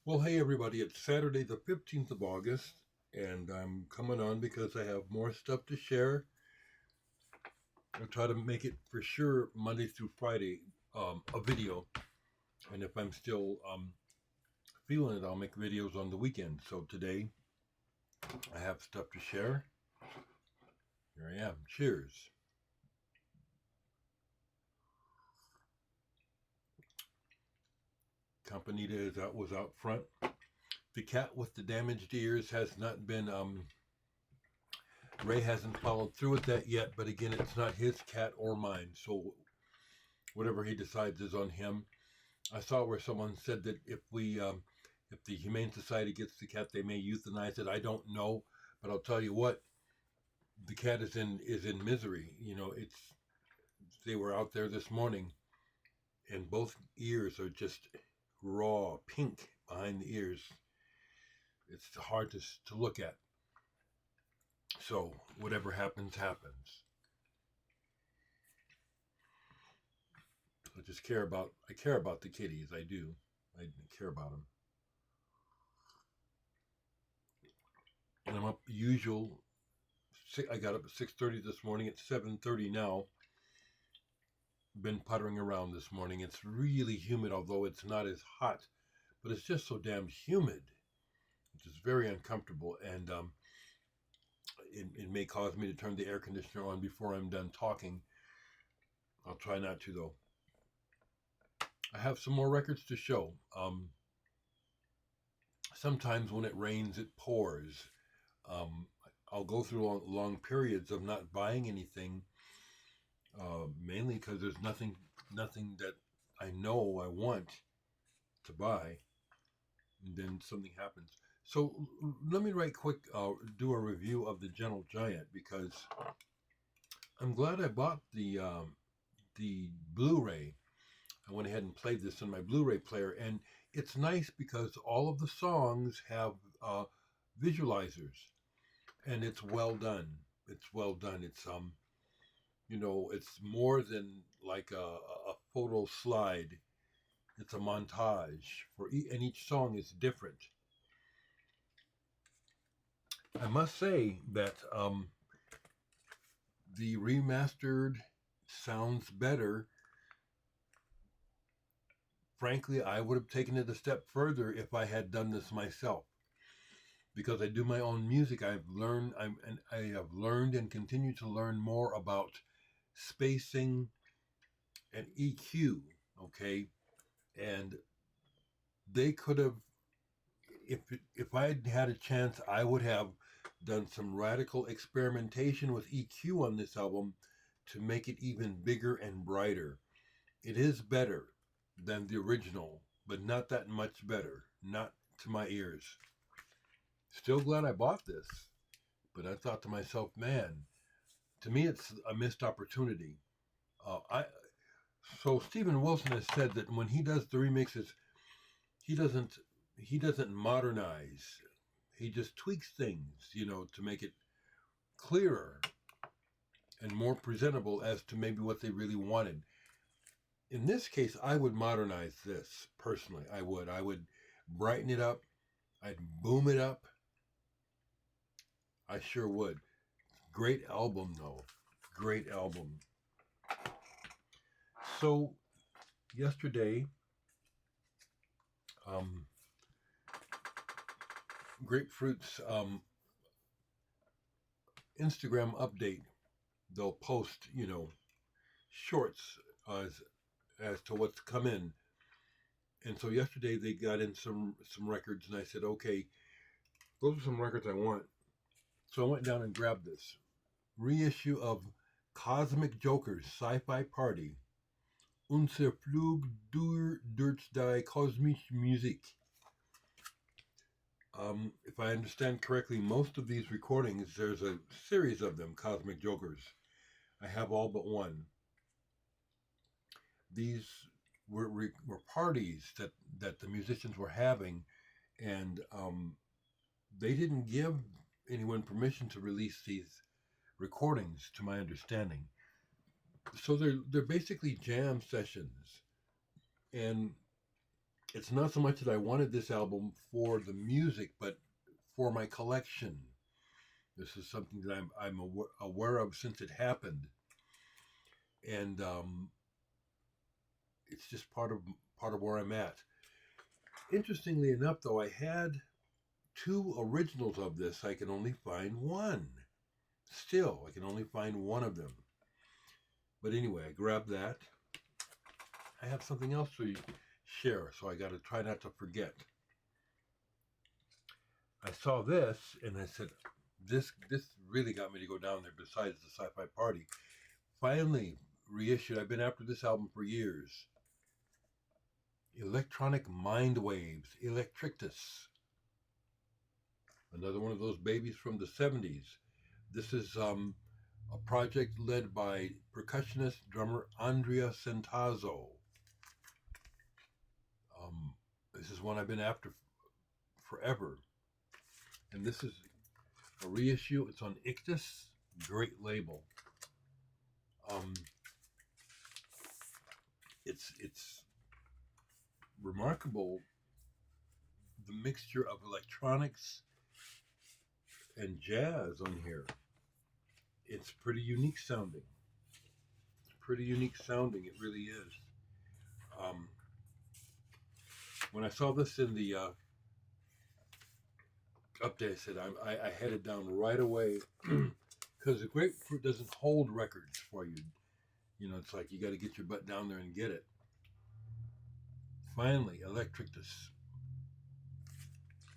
Well, hey everybody, it's Saturday the 15th of August, and I'm coming on because I have more stuff to share. I'll try to make it for sure Monday through Friday, a video. And if I'm still feeling it, I'll make videos on the weekend. So today, I have stuff to share. Here I am. Cheers. Campanita was out front. The cat with the damaged ears has not been Ray hasn't followed through with that yet, but again, it's not his cat or mine. So whatever he decides is on him. I saw where someone said that if the Humane Society gets the cat, they may euthanize it. I don't know, but I'll tell you what, the cat is in misery. It's they were out there this morning, and both ears are just raw pink behind the ears. It's hard to look at. So whatever happens, happens. I care about the kitties. I do. I care about them. And I'm up usual. I got up at 6:30 this morning. It's 7:30 now. Been puttering around this morning. It's really humid, although it's not as hot, but it's just so damn humid, which is very uncomfortable. And it may cause me to turn the air conditioner on before I'm done talking. I'll try not to, though. I have some more records to show. Sometimes when it rains, it pours. Um, I'll go through long periods of not buying anything, mainly because there's nothing that I know I want to buy, and then something happens. So let me do a review of the Gentle Giant because I'm glad I bought the Blu-ray. I went ahead and played this in my Blu-ray player, and it's nice because all of the songs have visualizers, and it's well done. It's well done. It's more than like a photo slide. It's a montage and each song is different. I must say that the remastered sounds better. Frankly, I would have taken it a step further if I had done this myself. Because I do my own music, I have learned and continue to learn more about spacing and EQ. Okay, and they could have, if I had had a chance, I would have done some radical experimentation with EQ on this album to make it even bigger and brighter. It is better than the original, but not that much better. Not to my ears. Still glad I bought this, but I thought to myself, man, to me it's a missed opportunity. I So Steven Wilson has said that when he does the remixes, he doesn't he doesn't modernize. He just tweaks things, to make it clearer and more presentable as to maybe what they really wanted. In this case, I would modernize this personally. I would brighten it up. I'd boom it up. I sure would. Great album, though. Great album. So yesterday, um, Grapefruit's Instagram update. They'll post, shorts as to what's come in. And so yesterday they got in some records, and I said, okay, those are some records I want. So I went down and grabbed this reissue of Cosmic Joker's Sci-Fi Party. Unser Flug durch die kosmische Musik. If I understand correctly, most of these recordings, there's a series of them, Cosmic Jokers. I have all but one. These were parties that the musicians were having, and they didn't give anyone permission to release these recordings, to my understanding. So they're basically jam sessions, and it's not so much that I wanted this album for the music, but for my collection. This is something that I'm aware of since it happened, and it's just part of where I'm at. Interestingly enough, though, I had two originals of this. I can only find one. Still, I can only find one of them. But anyway, I grabbed that. I have something else to share, so I got to try not to forget. I saw this and I said, this really got me to go down there. Besides the Sci-Fi Party, finally reissued. I've been after this album for years. Electronic Mind Waves, Electrictus. Another one of those babies from the 70s. This is a project led by percussionist drummer Andrea Centazzo. This is one I've been after forever. And this is a reissue. It's on Ictus, great label. It's remarkable, the mixture of electronics and jazz on here. It's pretty unique sounding. Pretty unique sounding, it really is. When I saw this in the update, I said I headed down right away because the Grapefruit doesn't hold records for you. You know, it's like you got to get your butt down there and get it. Finally, Electrictus.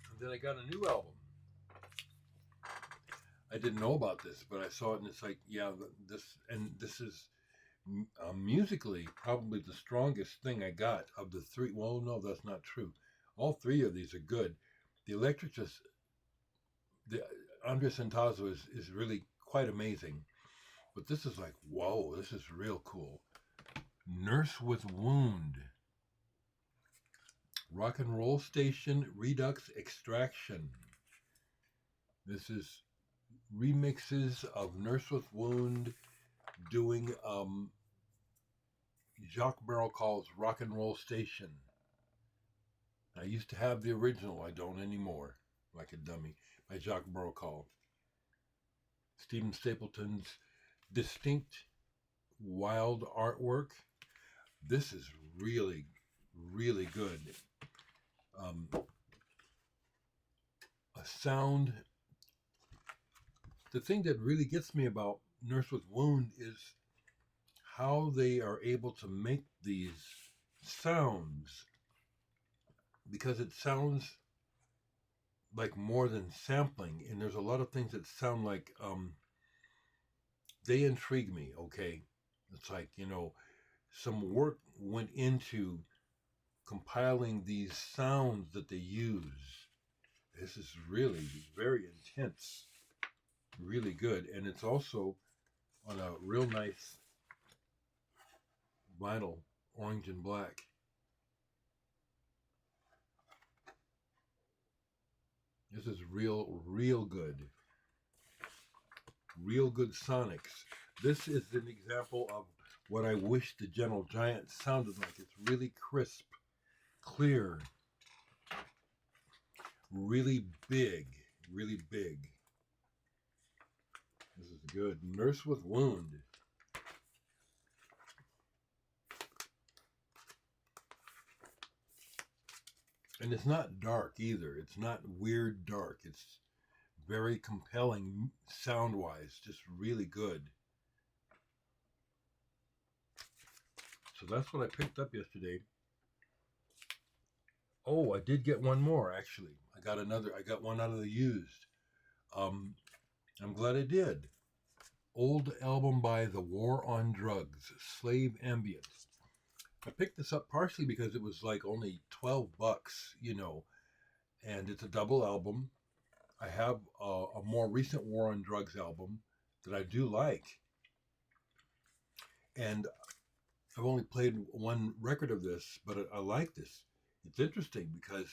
And then I got a new album. I didn't know about this, but I saw it and it's like, yeah, this is musically probably the strongest thing I got of the three. Well, no, that's not true. All three of these are good. The Electrictus, the Andres Centazzo is really quite amazing. But this is like, whoa, this is real cool. Nurse with Wound. Rock and Roll Station Redux Extraction. This is remixes of Nurse with Wound doing Jacques Barrelcall's Rock and Roll Station. I used to have the original, I don't anymore, like a dummy, by Jacques Barrelcall. Stephen Stapleton's distinct, wild artwork. This is really, really good. A sound. The thing that really gets me about Nurse with Wound is how they are able to make these sounds, because it sounds like more than sampling, and there's a lot of things that sound like they intrigue me. Okay, it's like, you know, some work went into compiling these sounds that they use. This is really very intense, really good, and it's also on a real nice vinyl, orange and black. This is real good. Real good sonics. This is an example of what I wish the Gentle Giant sounded like. It's really crisp, clear, really big, really big. This is good. Nurse with Wound. And it's not dark either. It's not weird dark. It's very compelling sound-wise. Just really good. So that's what I picked up yesterday. Oh, I did get one more, actually. I got one out of the used. I'm glad I did. Old album by The War on Drugs, Slave Ambience. I picked this up partially because it was like only $12, you know, and it's a double album. I have a more recent War on Drugs album that I do like, and I've only played one record of this, but I like this. It's interesting because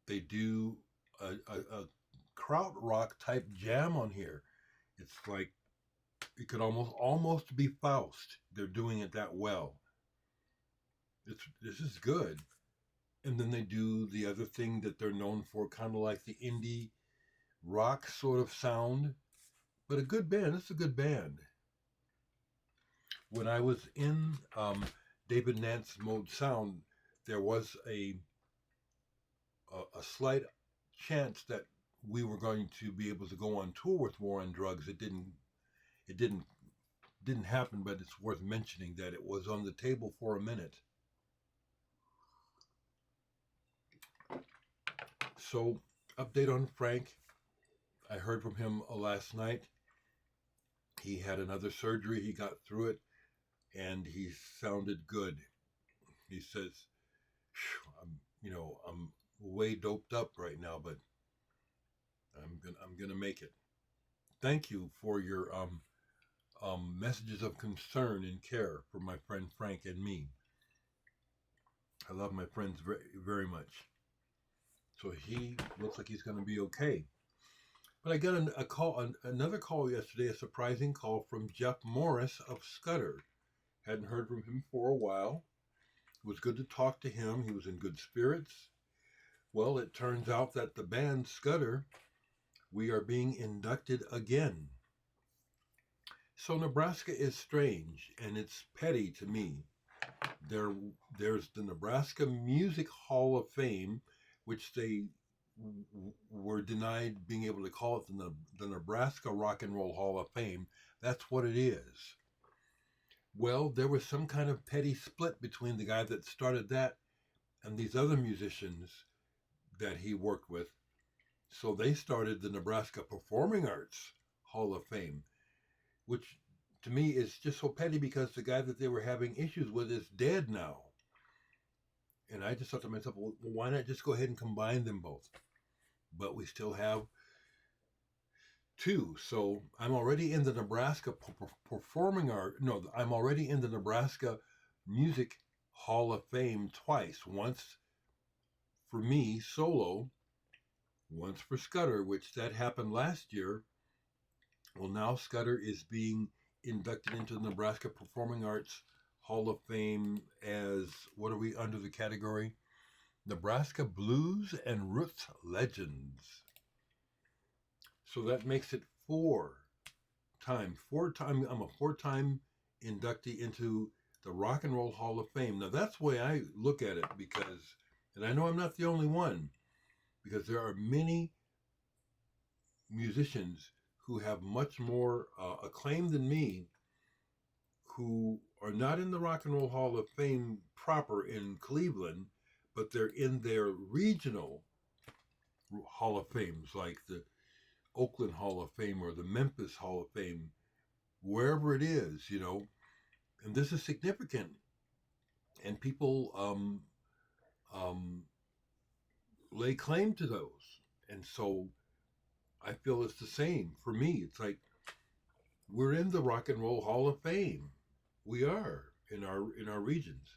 they do a krautrock type jam on here. It's like it could almost be Faust. They're doing it that well. This is good. And then they do the other thing that they're known for, kind of like the indie rock sort of sound, but a good band. It's a good band. When I was in David Nance Mode Sound, there was a slight chance that we were going to be able to go on tour with War on Drugs. It didn't happen, but it's worth mentioning that it was on the table for a minute. So, update on Frank. I heard from him last night. He had another surgery. He got through it, and he sounded good. He says, I'm way doped up right now, but I'm gonna make it." Thank you for your messages of concern and care for my friend Frank and me. I love my friends very, very much. So he looks like he's going to be okay. But I got another call yesterday, a surprising call from Jeff Morris of Scudder. Hadn't heard from him for a while. It was good to talk to him. He was in good spirits. Well, it turns out that the band Scudder, we are being inducted again. So Nebraska is strange, and it's petty to me. There's the Nebraska Music Hall of Fame, which they were denied being able to call it the Nebraska Rock and Roll Hall of Fame. That's what it is. Well, there was some kind of petty split between the guy that started that and these other musicians that he worked with. So they started the Nebraska Performing Arts Hall of Fame, which to me is just so petty because the guy that they were having issues with is dead now. And I just thought to myself, well, why not just go ahead and combine them both? But we still have two. So I'm already in the Nebraska Performing Art. No, I'm already in the Nebraska Music Hall of Fame twice. Once for me solo, once for Scudder, which that happened last year. Well, now Scudder is being inducted into the Nebraska Performing Arts Hall of Fame as, what are we under the category? Nebraska Blues and Roots Legends. So that makes it four time. I'm a four-time inductee into the Rock and Roll Hall of Fame. Now that's the way I look at it because, and I know I'm not the only one, because there are many musicians who have much more acclaim than me, who are not in the Rock and Roll Hall of Fame proper in Cleveland, but they're in their regional Hall of Fames, like the Oakland Hall of Fame or the Memphis Hall of Fame, wherever it is, And this is significant, and people lay claim to those, and so I feel it's the same for me. It's like we're in the Rock and Roll Hall of Fame. We are in our regions,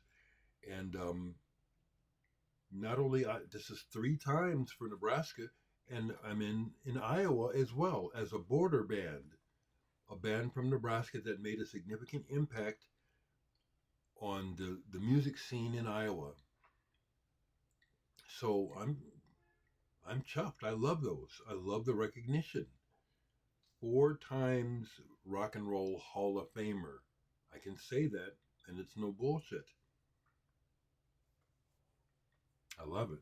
and not only this is three times for Nebraska, and I'm in Iowa as well as a border band, a band from Nebraska that made a significant impact on the music scene in Iowa. So I'm chuffed. I love those. I love the recognition. 4 times Rock and Roll Hall of Famer. I can say that, and it's no bullshit. I love it.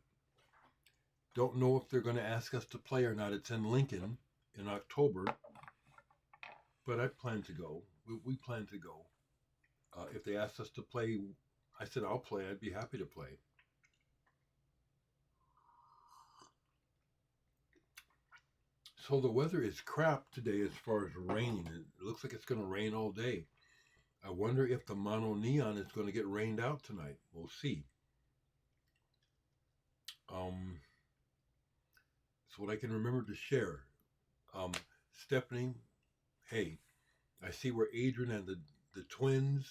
Don't know if they're going to ask us to play or not. It's in Lincoln in October, but I plan to go. We plan to go. If they asked us to play, I said I'll play. I'd be happy to play. So the weather is crap today as far as rain. It looks like it's going to rain all day. I wonder if the mono neon is going to get rained out tonight. We'll see. So what I can remember to share. Stephanie, hey, I see where Adrian and the twins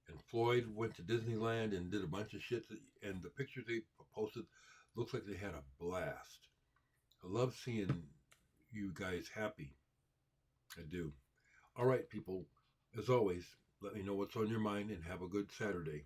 and Floyd went to Disneyland and did a bunch of shit. And the pictures they posted looks like they had a blast. I love seeing you guys happy. I do. All right, people. As always, let me know what's on your mind and have a good Saturday.